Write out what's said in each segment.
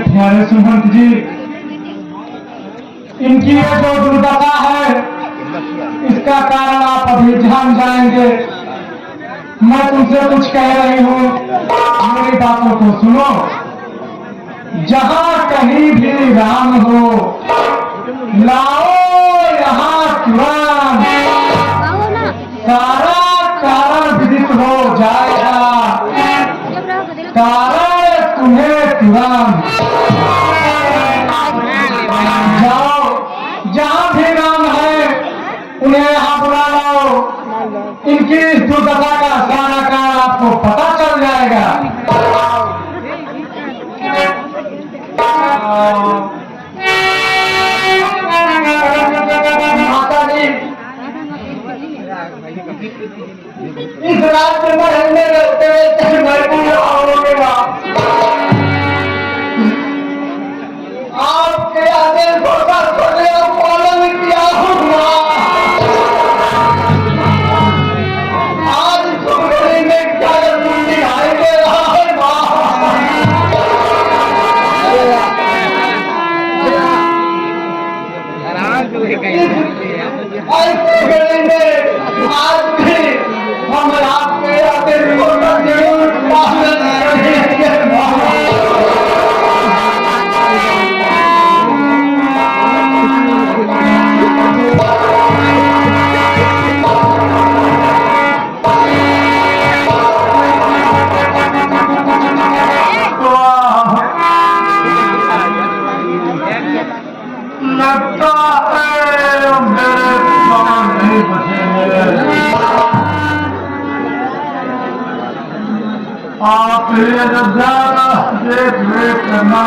प्यारे सुमंत जी, इनकी ये जो दुर्दशा है इसका कारण आप अभी जान जाएंगे। मैं तुमसे कुछ कह रही हूँ, मेरी बातों को सुनो। जहाँ कहीं भी राम हो, लाओ यहाँ तुरंत, सारा कारण विदित हो जाएगा, कारण तुम्हें तुरंत। जाओ, जहाँ भी राम है उन्हें यहाँ बुला लाओ। इनकी इस दुर्दशा का सारा कारण आपको पता चल जाएगा। माता जी, इस राज्य में रहने रहते मैं पूरा होगा। आपके आदेश को पालन किया होगा। आज सुखरी में क्या दिखाई दे रहा है? आज भी हम आपके आदेश को जरूर पालन करेंगे। लगता है मेरे प्राण नहीं बचेंगे। आप ये ज्यादा देख रेख करना।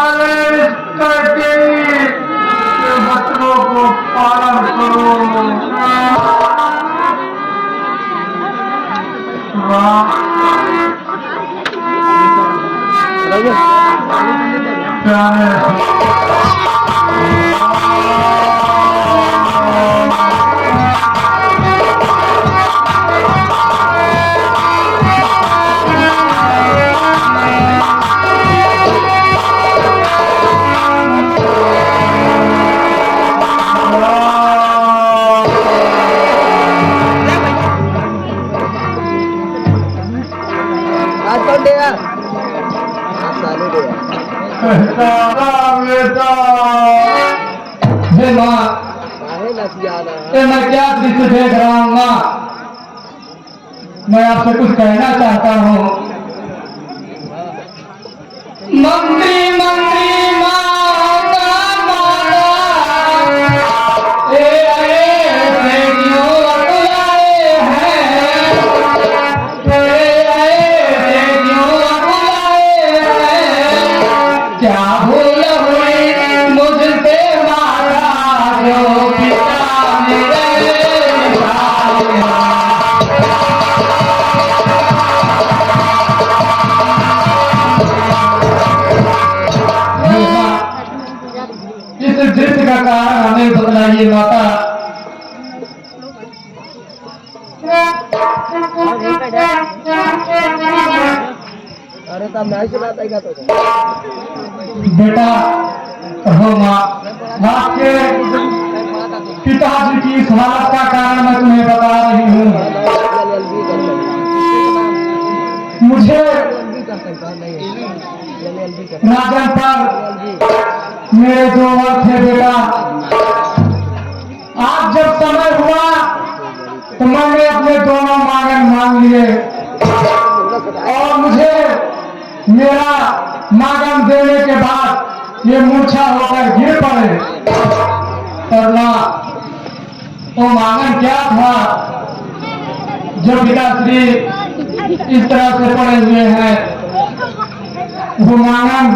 अरे इस करके बच्चों को पालन करो। क्या है? मैं क्या दृश्य देख रहा हूँ माँ, मैं आपसे कुछ कहना चाहता हूँ। मंत्री मंत्री माता माता क्यों बुलाए हैं? क्यों बुलाए हैं? क्या भूल हुई मुझसे माता जो पिता मेरे बताइए माता। अरे तब नहीं सुनाता तो बेटा हो माँ, आपके पिताजी की इस हालत का कारण मैं तुम्हें बता रही हूँ। मुझे राजन पर मेरे दो वर्ष थे बेटा। आज जब समय हुआ तो मैंने अपने दोनों मांगन मांग लिए और मुझे मेरा मांगन देने के बाद ये मूर्छा होकर गिर पड़े। और ना वो मांगन क्या था जो पिताश्री इस तरह से पड़े हुए हैं। वो मांगन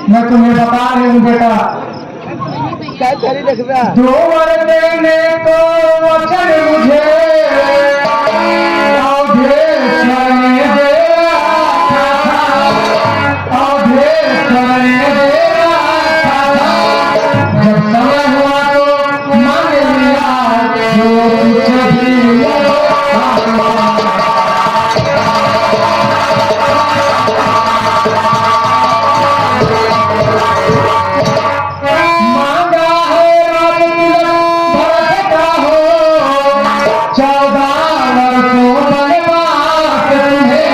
मैं तुम्हें बता रही हूँ बेटा। दो वर देने को वचन मुझे जब समय हुआ तो मान लिया जो कुछ भी मांगा है राज तिलक भरत का हो। 14 वर्षों बनवास तुम्हें,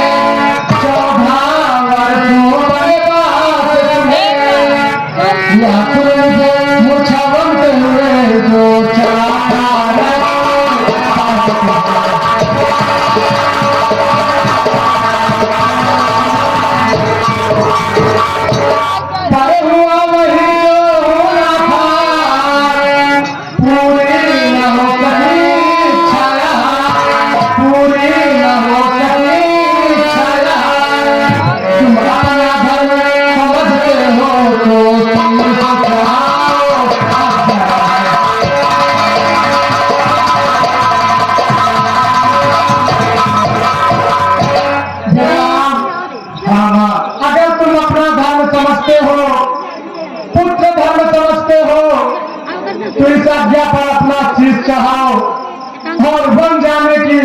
14 वर्षों बनवास तुम्हें। लाखों से मूर्छा बनते हुए जो चला पर हुआ वही जो होना था। पूरी न हो सकी छाया, पूरी न हो सकी छाया। तुम अपना धर्म समझते हो तो तुम अगर तुम अपना धर्म समझते हो, पुत्र धर्म समझते हो, तो इस आज्ञा पर अपना शीश चढ़ाओ और बन जाने की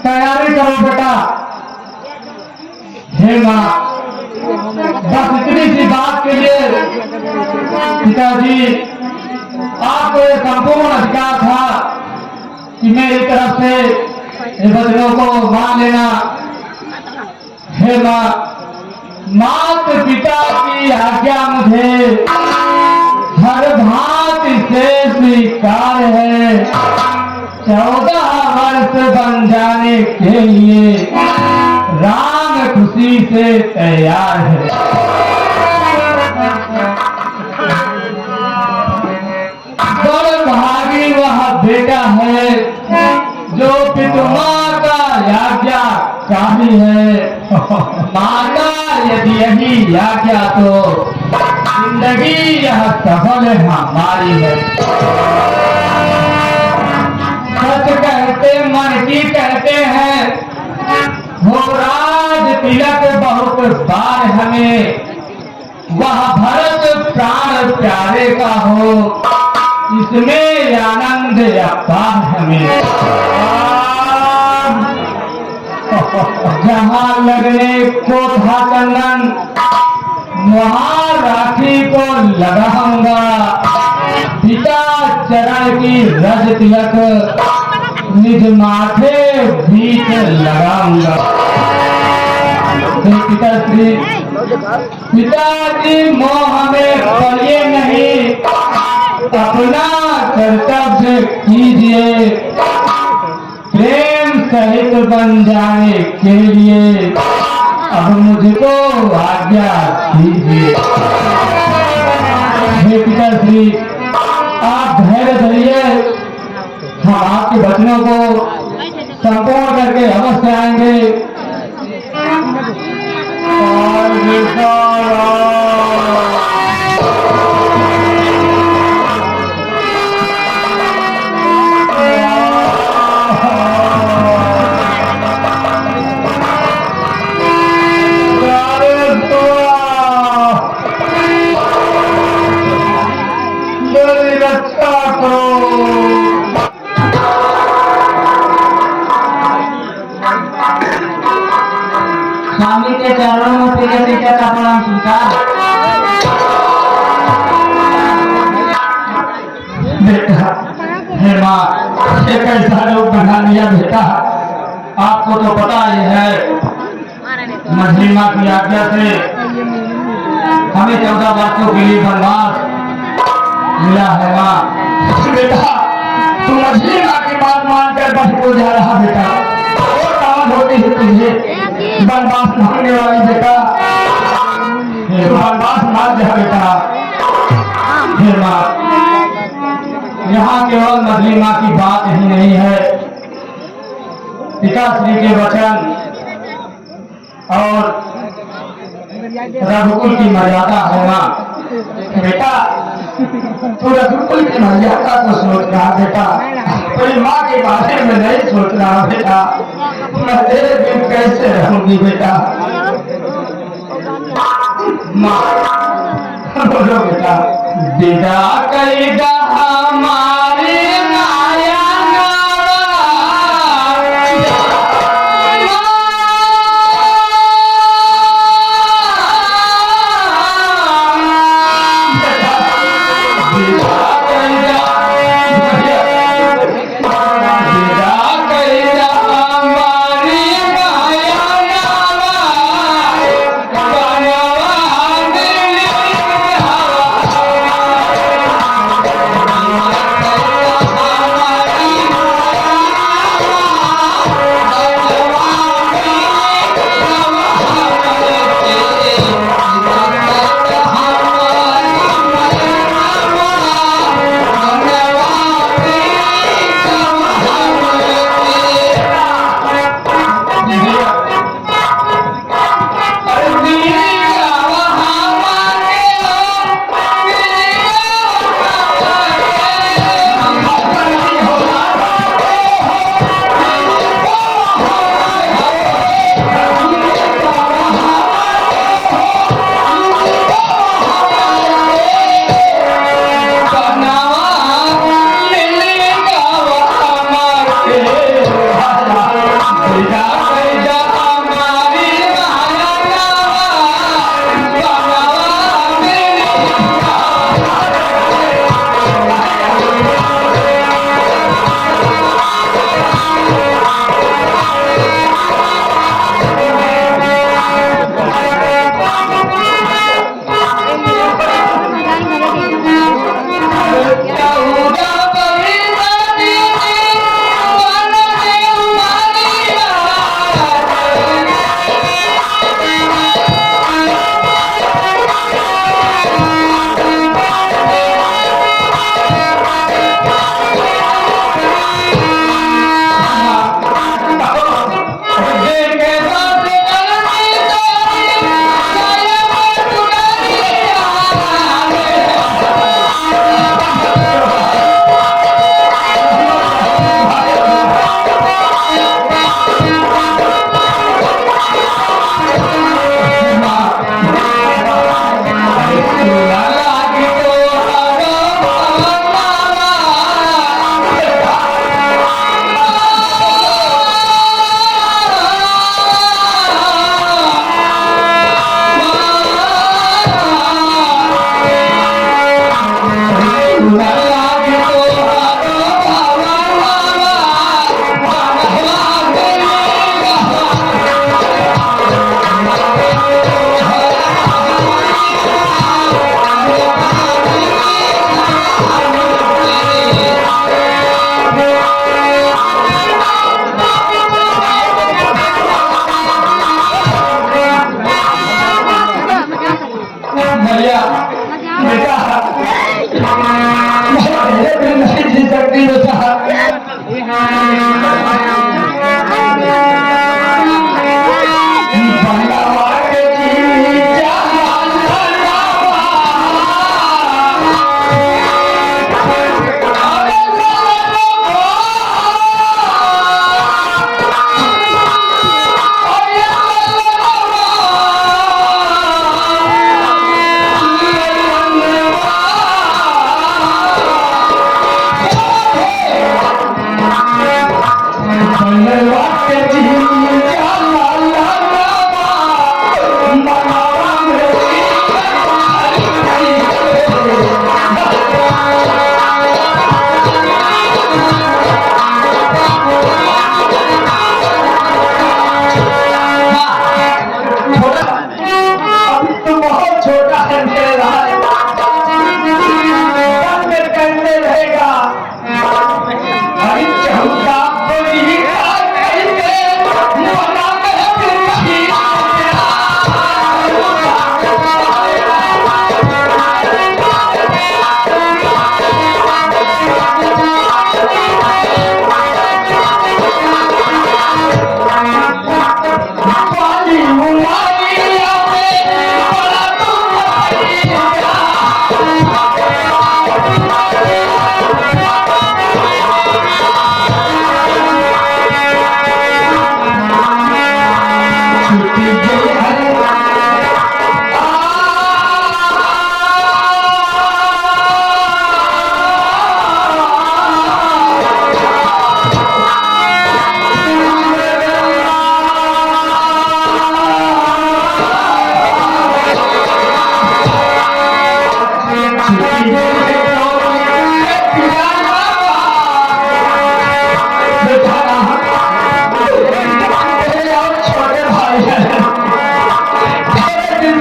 तैयारी करो बेटा। हे माँ, बस इतनी सी बात के लिए पिताजी आपको ये संपूर्ण अधिकार था कि मेरी तरफ से इन बच्चों को मान लेना। हे माँ, माता पिता की आज्ञा मुझे हर भांति से स्वीकार है। 14 वर्ष बन जाने के लिए राम खुशी से तैयार है। बड़ भागी वह बेटा है जो पिता माँ का आज्ञाकारी है। माता यदि यही आज्ञा तो जिंदगी यह सफल हमारी है। सच कहते मन की कहते हैं, हो राज तिलक बहुत बार हमें। वह भरत प्राण प्यारे का हो, इसमें आनंद अपार हमें। जहाँ लगने को था चंदन, वहाँ राखी को लगाऊंगा। पिता चरण की रज तिलक निज माथे बीच लगाऊंगा। पिताश्री, पिताजी मोह में पड़िए नहीं, अपना कर्तव्य कीजिए। प्रेम सहित बन जाने के लिए अब मुझको आज्ञा दीजिए। हे पिताश्री, आप धैर्य धरिए, हम आपके वचनों को संपूर्ण करके अवश्य आएंगे। रक्षा करो। Kalau tiga-tiga kapal susah. बेटा हे माँ, ये कैसा रूप बना लिया बेटा। आपको तो पता ही है मछली माँ की आज्ञा से हमें 14 वर्षों के लिए वनवास मिला है माँ। बेटा तू मछली माँ की बात मानकर बस को जा रहा बेटा। और काम होती है तुझे वनवास मांगने वाली बेटा। वनवास मान जा बेटा। हे माँ, यहाँ केवल मछली माँ की बात ही नहीं है, पिताश्री के वचन और रघुकुल की मर्यादा है माँ। बेटा तू रघुकुल की मर्यादा को सोच रहा बेटा, कोई माँ के बारे में नहीं सोच रहा बेटा। मैं तेरे बिन कैसे रहूंगी बेटा। माँ बोलो बेटा। विदा करेगा हमारे माया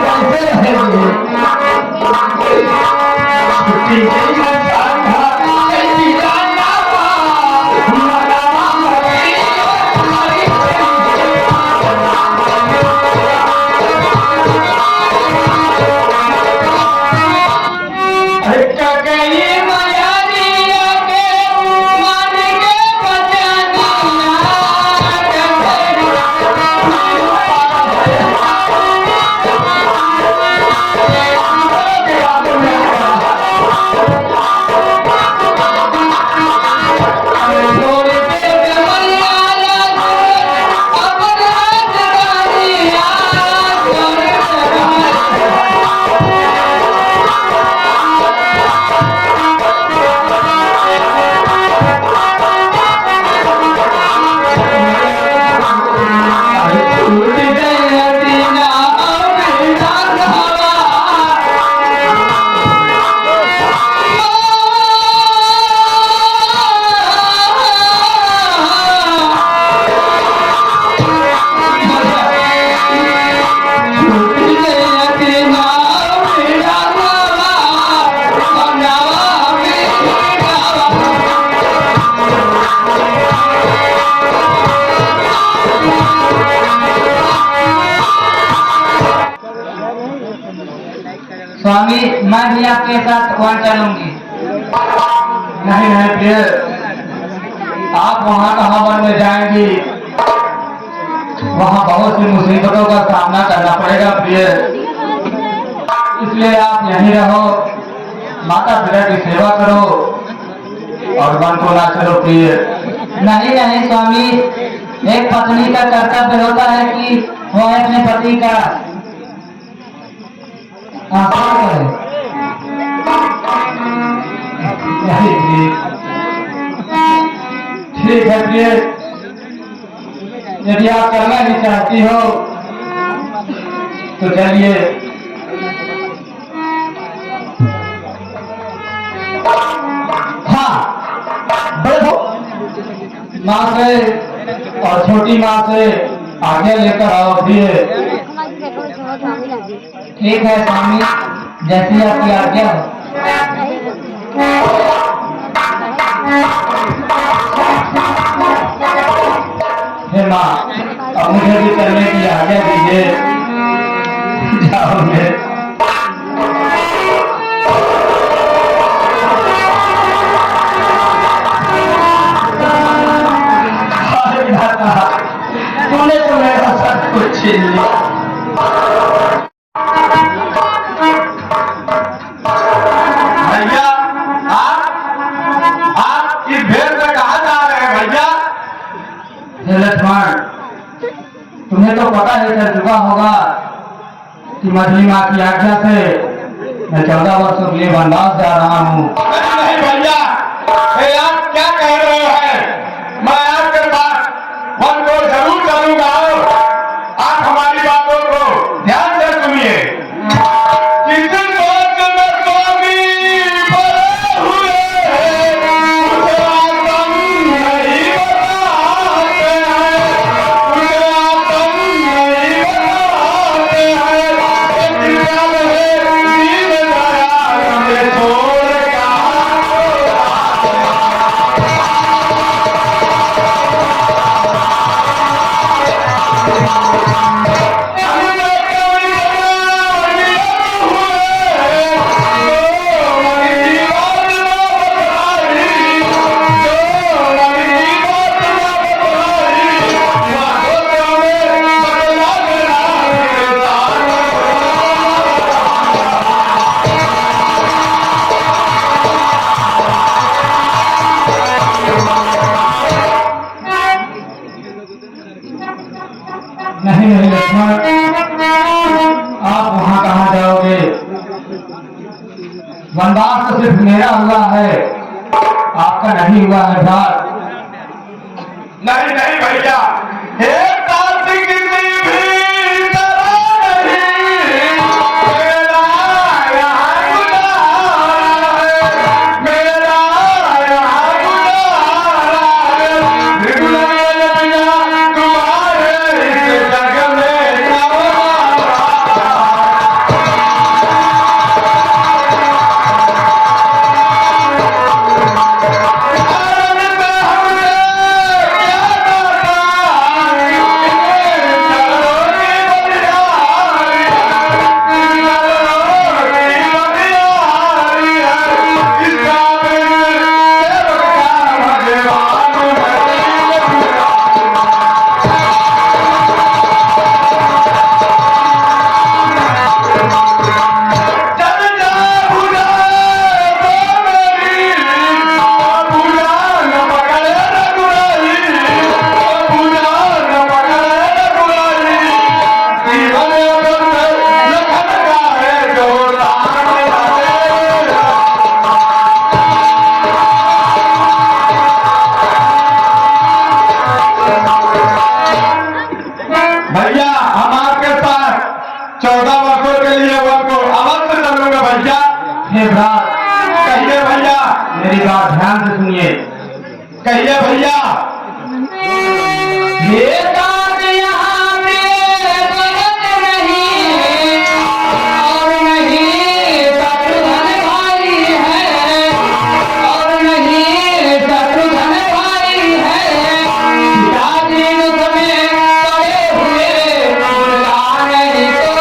कैसे रहेंगे? छुट्टी नहीं है साधा, कैसी जाना स्वामी, मैं भी आपके साथ वहाँ चलूंगी। नहीं नहीं प्रिय, आप वहाँ कहाँ वन में जाएंगी? वहाँ बहुत सी मुसीबतों का सामना करना पड़ेगा प्रिय, इसलिए आप यहीं रहो, माता पिता की सेवा करो और वन को ना चलो प्रिय। नहीं नहीं स्वामी, एक पत्नी का कर्तव्य होता है कि वो अपने पति का आदर करे। नहीं प्रिय, ठीक है प्रिय, यदि आप करना ही चाहती हो तो चलिए। हाँ, बढ़ो, माँ से और छोटी माँ से आगे लेकर आओ प्रिय। ठीक है स्वामी, जैसी आपकी आज्ञा हो। हे माँ, अब मुझे भी करने की आज्ञा दीजिए, जाओगे। तूने तो मेरा सब कुछ छीन लिया। भैया, आप इस भेड़ में कहाँ जा रहे हैं भैया? हे लक्ष्मण, तुम्हें तो पता ही चल चुका होगा कि मछली माँ की आज्ञा से मैं 14 वर्षों के लिए वनवास जा रहा हूँ। नहीं भैया, ये आप क्या कह रहे हैं? मैं आपके पास वन को जरूर चलूंगा। आप हमारी बातों को ध्यान से सुनिए। किस बात में स्वामी बड़े हुए हैं, उसे आतम नहीं बताते हैं, उसे आतम नहीं बताते हैं। एक पल है दीन दयाल से छोड़ कहाँ नहीं नहीं लक्ष्मण, आप वहाँ कहाँ जाओगे? वनवास तो सिर्फ मेरा हुआ है, आपका नहीं हुआ है भाई। नहीं नहीं भैया, एक बात किसी भी तरह नहीं, मेरा यहाँ गुजारा है, मेरा यहाँ गुजारा है। बिगड़े बिना तुम्हारे इस जग में लिए उनको अवश्य चलूंगा भैया। हे भ्रात, कहिए भैया। मेरी बात ध्यान से सुनिए। कहिए भैया। ये बात यहाँ पे गलत नहीं और नहीं शत्रुघ्न भाई है और नहीं शत्रुघ्न भाई है। पिताजी मुझमें पड़े हुए उनका नहीं कोई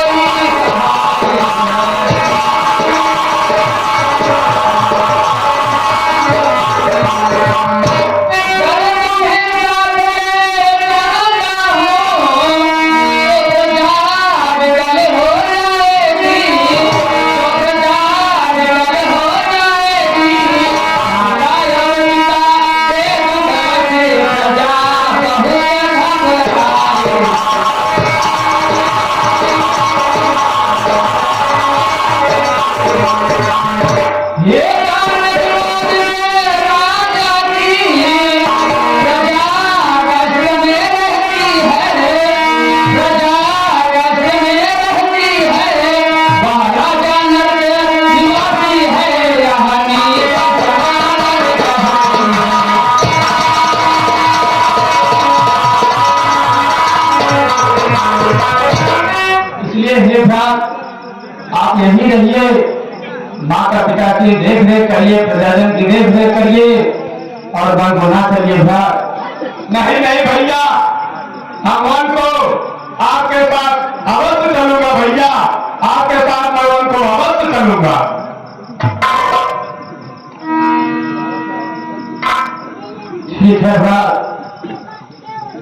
आप यहीं रहिए, माता पिता की देख रेख करिए, प्रजाजन की देख रेख करिए और वन होना चलिए भ्रात। नहीं नहीं भैया, हम वन को आपके पास अवश्य चलूंगा भैया। आपके साथ मैं वन को अवश्य चलूंगा। ठीक है भ्रात,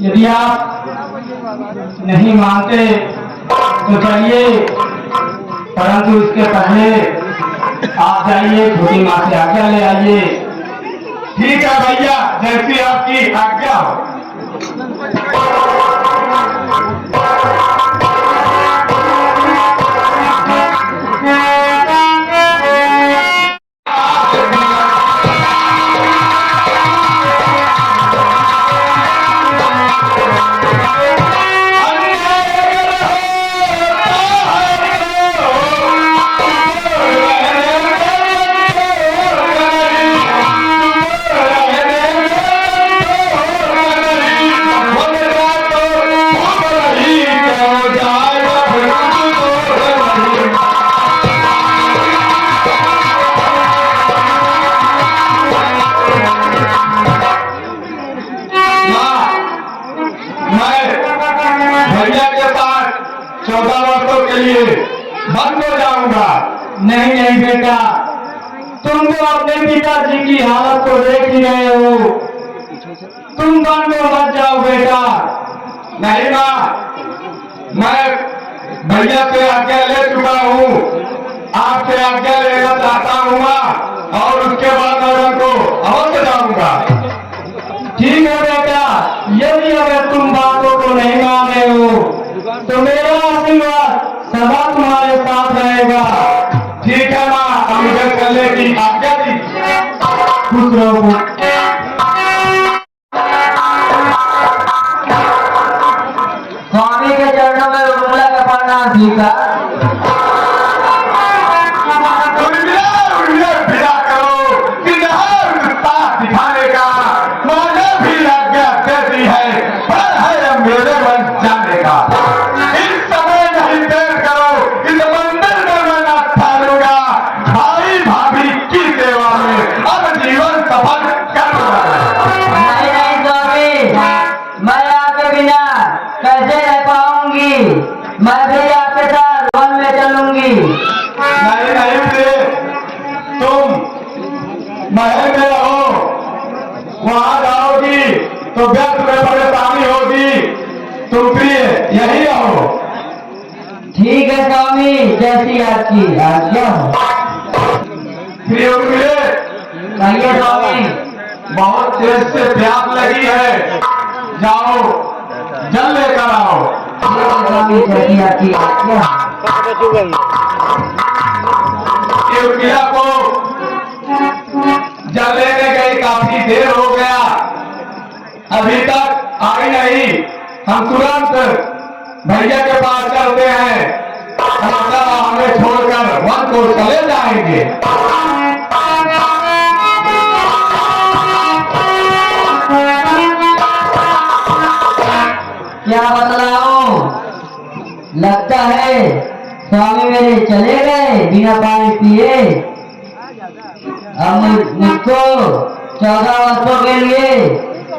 यदि आप नहीं मानते तो चलिए, परंतु इसके पहले आप जाइए, छोटी माँ से आज्ञा ले आइए। ठीक है भैया, जैसी आपकी आज्ञा हो। भैया के पास 14 वर्षों के लिए बंद हो जाऊंगा। नहीं नहीं बेटा, तुम तो अपने पिताजी की हालत को देख ही रहे हो, तुम वन में मत जाओ बेटा। नहीं माँ, मैं भैया से आज्ञा ले चुका हूँ, आपसे आज्ञा लेना चाहता हूँ माँ, और उसके बाद मैं वन को अवश्य जाऊंगा। ठीक है बेटा, यदि अगर तुम बातों को नहीं मान रहे हो तो मेरा आशीर्वाद सदा तुम्हारे साथ रहेगा। ठीक है माँ, अब मुझे चलने की आज्ञा दीजिए। खुश रहो। स्वामी के चरणों में उर्मिला का प्रणाम सीखा। विदा करो, दिखाने का मुझे भी आज्ञा देती है, पर है मेरे बन जाने का। इस समय नहीं देर करो, इस मंदिर में मैं ना ठहरूंगा, भाई भाभी की सेवा में अब जीवन सफल करूंगा। नहीं नहीं स्वामी, मैं आपके बिना कैसे रह पाऊंगी, मैं भी आपके साथ वन में चलूंगी। नहीं नहीं प्रिय, तुम महल में रहो, वहां जाओगी तो व्यर्थ में परेशानी होगी, तुम प्रिय यही रहो। ठीक है स्वामी, जैसी आपकी आज्ञा हो। प्रिय प्रिय, कहिए स्वामी। बहुत देर से प्यास लगी है, जाओ जल लेकर आओ। स्वामी, जैसी आपकी आज्ञा हो। युवतिया को जल लेने गई, काफी देर हो गया, अभी तक आई नहीं। हम तुरंत भैया के पास चलते हैं, हमें को चले जाएंगे। क्या बतलाऊं, लगता है स्वामी मेरे चले गए बिना पानी पिए। अब मुझको 14 वर्षों के लिए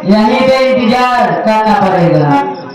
यहीं पे इंतजार करना पड़ेगा।